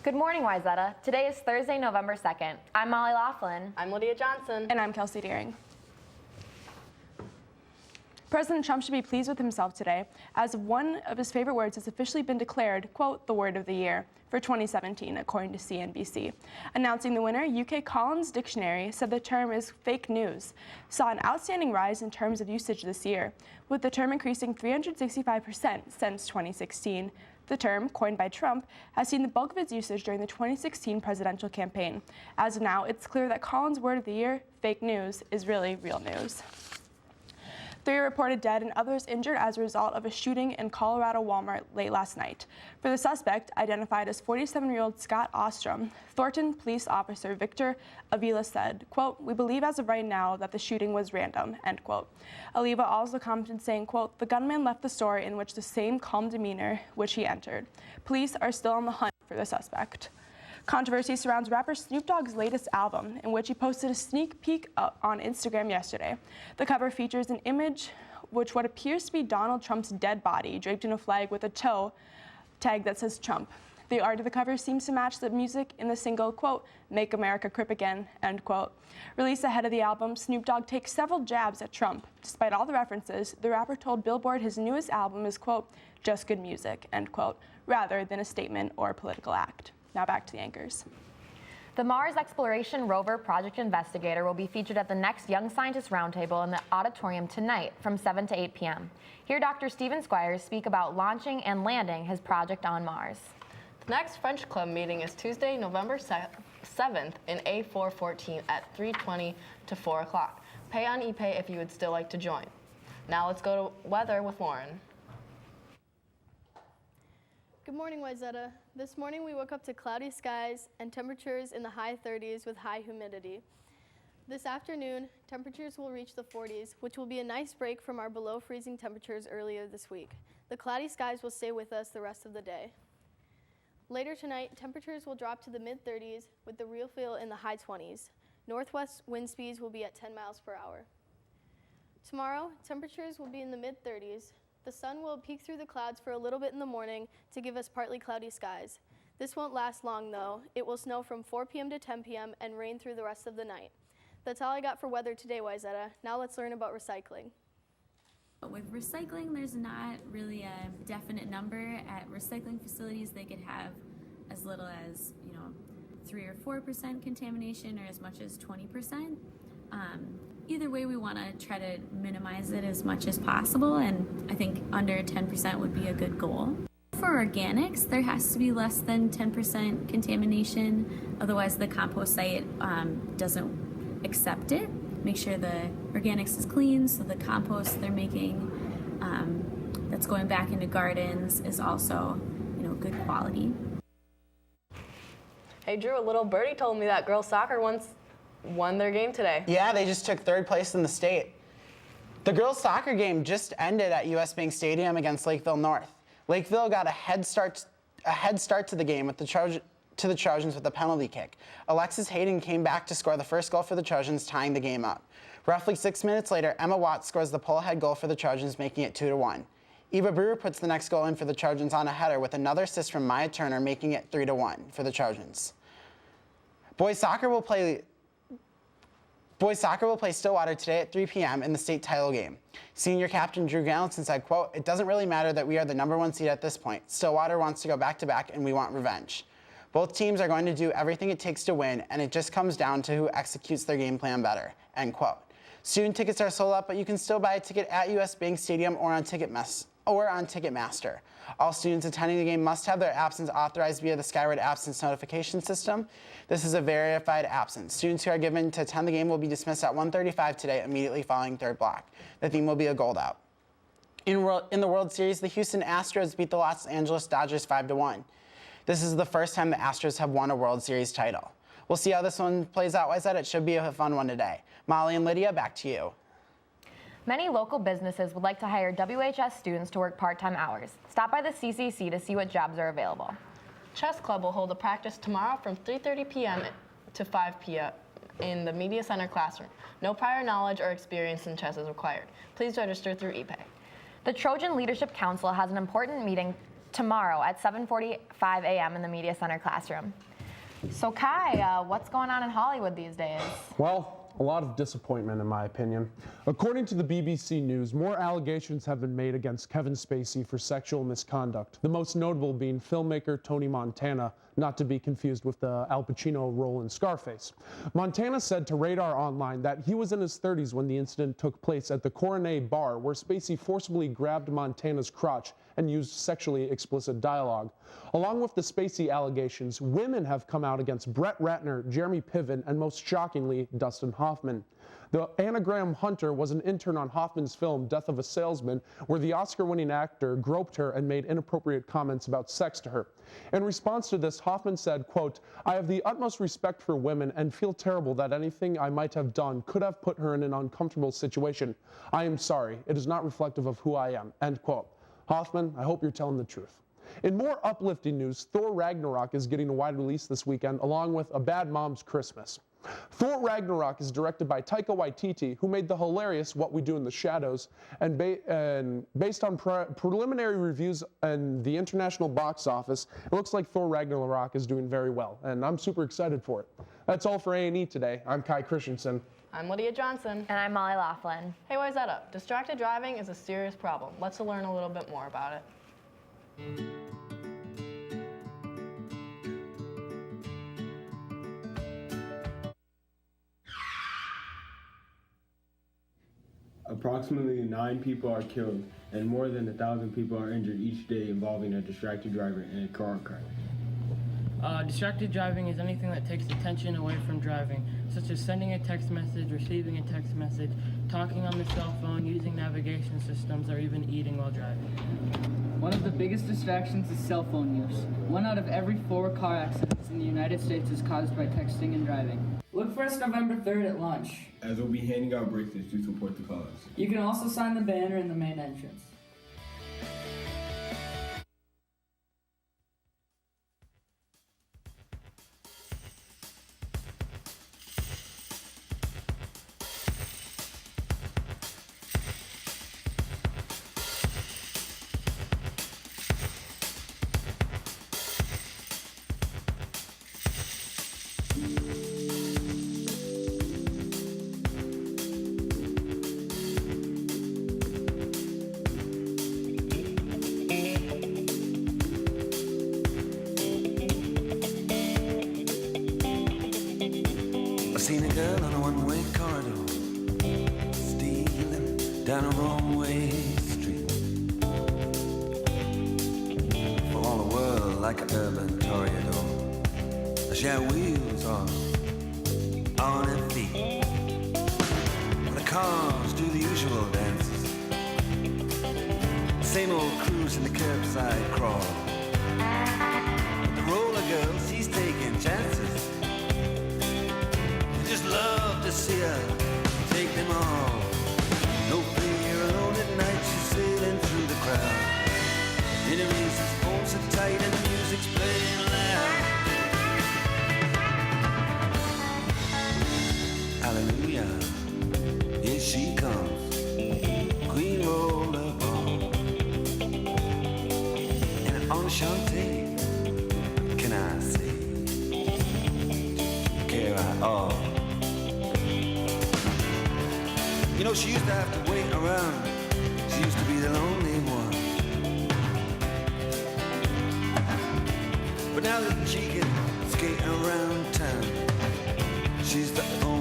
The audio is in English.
Good morning, Wayzata. Today is Thursday, November 2nd. I'm Molly Laughlin. I'm Lydia Johnson. And I'm Kelsey Deering. President Trump should be pleased with himself today, as one of his favorite words has officially been declared, quote, the word of the year for 2017, according to CNBC. Announcing the winner, UK Collins Dictionary said the term is fake news, saw an outstanding rise in terms of usage this year, with the term increasing 365% since 2016. The term, coined by Trump, has seen the bulk of its usage during the 2016 presidential campaign. As of now, it's clear that Collins' word of the year, fake news, is really real news. 3 are reported dead and others injured as a result of a shooting in Colorado Walmart late last night. For the suspect, identified as 47-year-old Scott Ostrom, Thornton police officer Victor Avila said, quote, we believe as of right now that the shooting was random, end quote. Avila also commented saying, quote, the gunman left the store in which the same calm demeanor which he entered. Police are still on the hunt for the suspect. Controversy surrounds rapper Snoop Dogg's latest album, in which he posted a sneak peek on Instagram yesterday. The cover features an image which what appears to be Donald Trump's dead body draped in a flag with a toe tag that says Trump. The art of the cover seems to match the music in the single, quote, Make America Crip Again, end quote. Released ahead of the album, Snoop Dogg takes several jabs at Trump. Despite all the references, the rapper told Billboard his newest album is, quote, just good music, end quote, rather than a statement or a political act. Now back to the anchors. The Mars Exploration Rover Project Investigator will be featured at the next Young Scientist Roundtable in the auditorium tonight from 7 to 8 p.m. Hear Dr. Stephen Squires speak about launching and landing his project on Mars. The next French Club meeting is Tuesday, November 7th in A414 at 3:20 to 4 o'clock. Pay on ePay if you would still like to join. Now let's go to weather with Lauren. Good morning, Wayzata. This morning we woke up to cloudy skies and temperatures in the high 30s with high humidity. This afternoon, temperatures will reach the 40s, which will be a nice break from our below freezing temperatures earlier this week. The cloudy skies will stay with us the rest of the day. Later tonight, temperatures will drop to the mid-30s with the real feel in the high 20s. Northwest wind speeds will be at 10 miles per hour. Tomorrow, temperatures will be in the mid-30s. The sun will peek through the clouds for a little bit in the morning to give us partly cloudy skies. This won't last long, though. It will snow from 4 p.m. to 10 p.m. and rain through the rest of the night. That's all I got for weather today, Wayzata. Now let's learn about recycling. With recycling, there's not really a definite number. At recycling facilities, they could have as little as 3 or 4% contamination, or as much as 20%. Either way, we want to try to minimize it as much as possible, and I think under 10% would be a good goal. For organics, there has to be less than 10% contamination, otherwise the compost site doesn't accept it. Make sure the organics is clean, so the compost they're making that's going back into gardens is also good quality. Hey Drew, a little birdie told me that girls soccer won their game today. Yeah, they just took 3rd place in the state. The girls' soccer game just ended at US Bank Stadium against Lakeville North. Lakeville got a head start to the game with the Trojans with a penalty kick. Alexis Hayden came back to score the first goal for the Trojans, tying the game up. Roughly 6 minutes later, Emma Watts scores the pull-ahead goal for the Trojans, making it 2-1. Eva Brewer puts the next goal in for the Trojans on a header with another assist from Maya Turner, making it 3-1 for the Trojans. Boys soccer will play Stillwater today at 3 p.m. in the state title game. Senior captain Drew Gallinson said, quote, it doesn't really matter that we are the #1 seed at this point. Stillwater wants to go back-to-back, and we want revenge. Both teams are going to do everything it takes to win, and it just comes down to who executes their game plan better, end quote. Student tickets are sold out, but you can still buy a ticket at US Bank Stadium or on Ticketmaster. All students attending the game must have their absence authorized via the Skyward Absence Notification System. This is a verified absence. Students who are given to attend the game will be dismissed at 1:35 today, immediately following 3rd block. The theme will be a gold out. In the World Series, the Houston Astros beat the Los Angeles Dodgers 5-1. This is the first time the Astros have won a World Series title. We'll see how this one plays out. Wayzata, it should be a fun one today. Molly and Lydia, back to you. Many local businesses would like to hire WHS students to work part-time hours. Stop by the CCC to see what jobs are available. Chess Club will hold a practice tomorrow from 3:30 p.m. to 5 p.m. in the Media Center classroom. No prior knowledge or experience in chess is required. Please register through ePay. The Trojan Leadership Council has an important meeting tomorrow at 7:45 a.m. in the Media Center classroom. So Kai, what's going on in Hollywood these days? Well, a lot of disappointment in my opinion. According to the BBC News, more allegations have been made against Kevin Spacey for sexual misconduct, the most notable being filmmaker Tony Montana, not to be confused with the Al Pacino role in Scarface. Montana said to Radar Online that he was in his 30s when the incident took place at the Coronet Bar, where Spacey forcibly grabbed Montana's crotch and used sexually explicit dialogue. Along with the Spacey allegations, women have come out against Brett Ratner, Jeremy Piven, and most shockingly, Dustin Hoffman. The anagram Hunter was an intern on Hoffman's film Death of a Salesman, where the Oscar-winning actor groped her and made inappropriate comments about sex to her. In response to this, Hoffman said, quote, "I have the utmost respect for women and feel terrible that anything I might have done could have put her in an uncomfortable situation. I am sorry. It is not reflective of who I am," end quote. Hoffman, I hope you're telling the truth. In more uplifting news, Thor Ragnarok is getting a wide release this weekend, along with A Bad Mom's Christmas. Thor Ragnarok is directed by Taika Waititi, who made the hilarious What We Do in the Shadows, and based on preliminary reviews and the international box office, it looks like Thor Ragnarok is doing very well, and I'm super excited for it. That's all for A&E today. I'm Kai Christensen. I'm Lydia Johnson. And I'm Molly Laughlin. Hey, Wayzata, distracted driving is a serious problem. Let's learn a little bit more about it. Approximately 9 people are killed and more than 1,000 people are injured each day involving a distracted driver in a car crash. Distracted driving is anything that takes attention away from driving, such as sending a text message, receiving a text message, talking on the cell phone, using navigation systems, or even eating while driving. One of the biggest distractions is cell phone use. 1 out of every 4 car accidents in the United States is caused by texting and driving. Look for us November 3rd at lunch, As we'll be handing out bracelets to support the cause. You can also sign the banner in the main entrance. Seen a girl on a one-way corridor, stealing down a wrong-way street. For all the world like an urban toreador, she had wheels on her feet. The cars do the usual dances, same old cruise in the curbside crawl. But the roller girl, she's taking chances. Just love to see her take them all. No fear alone at night, she's sailing through the crowd. Enemies, his phones are tight and the music's playing loud. Hallelujah, here she comes, Queen Rollerball. And enchanté, can I say, care at all. You know, she used to have to wait around. She used to be the lonely one. But now that she can skate around town, she's the only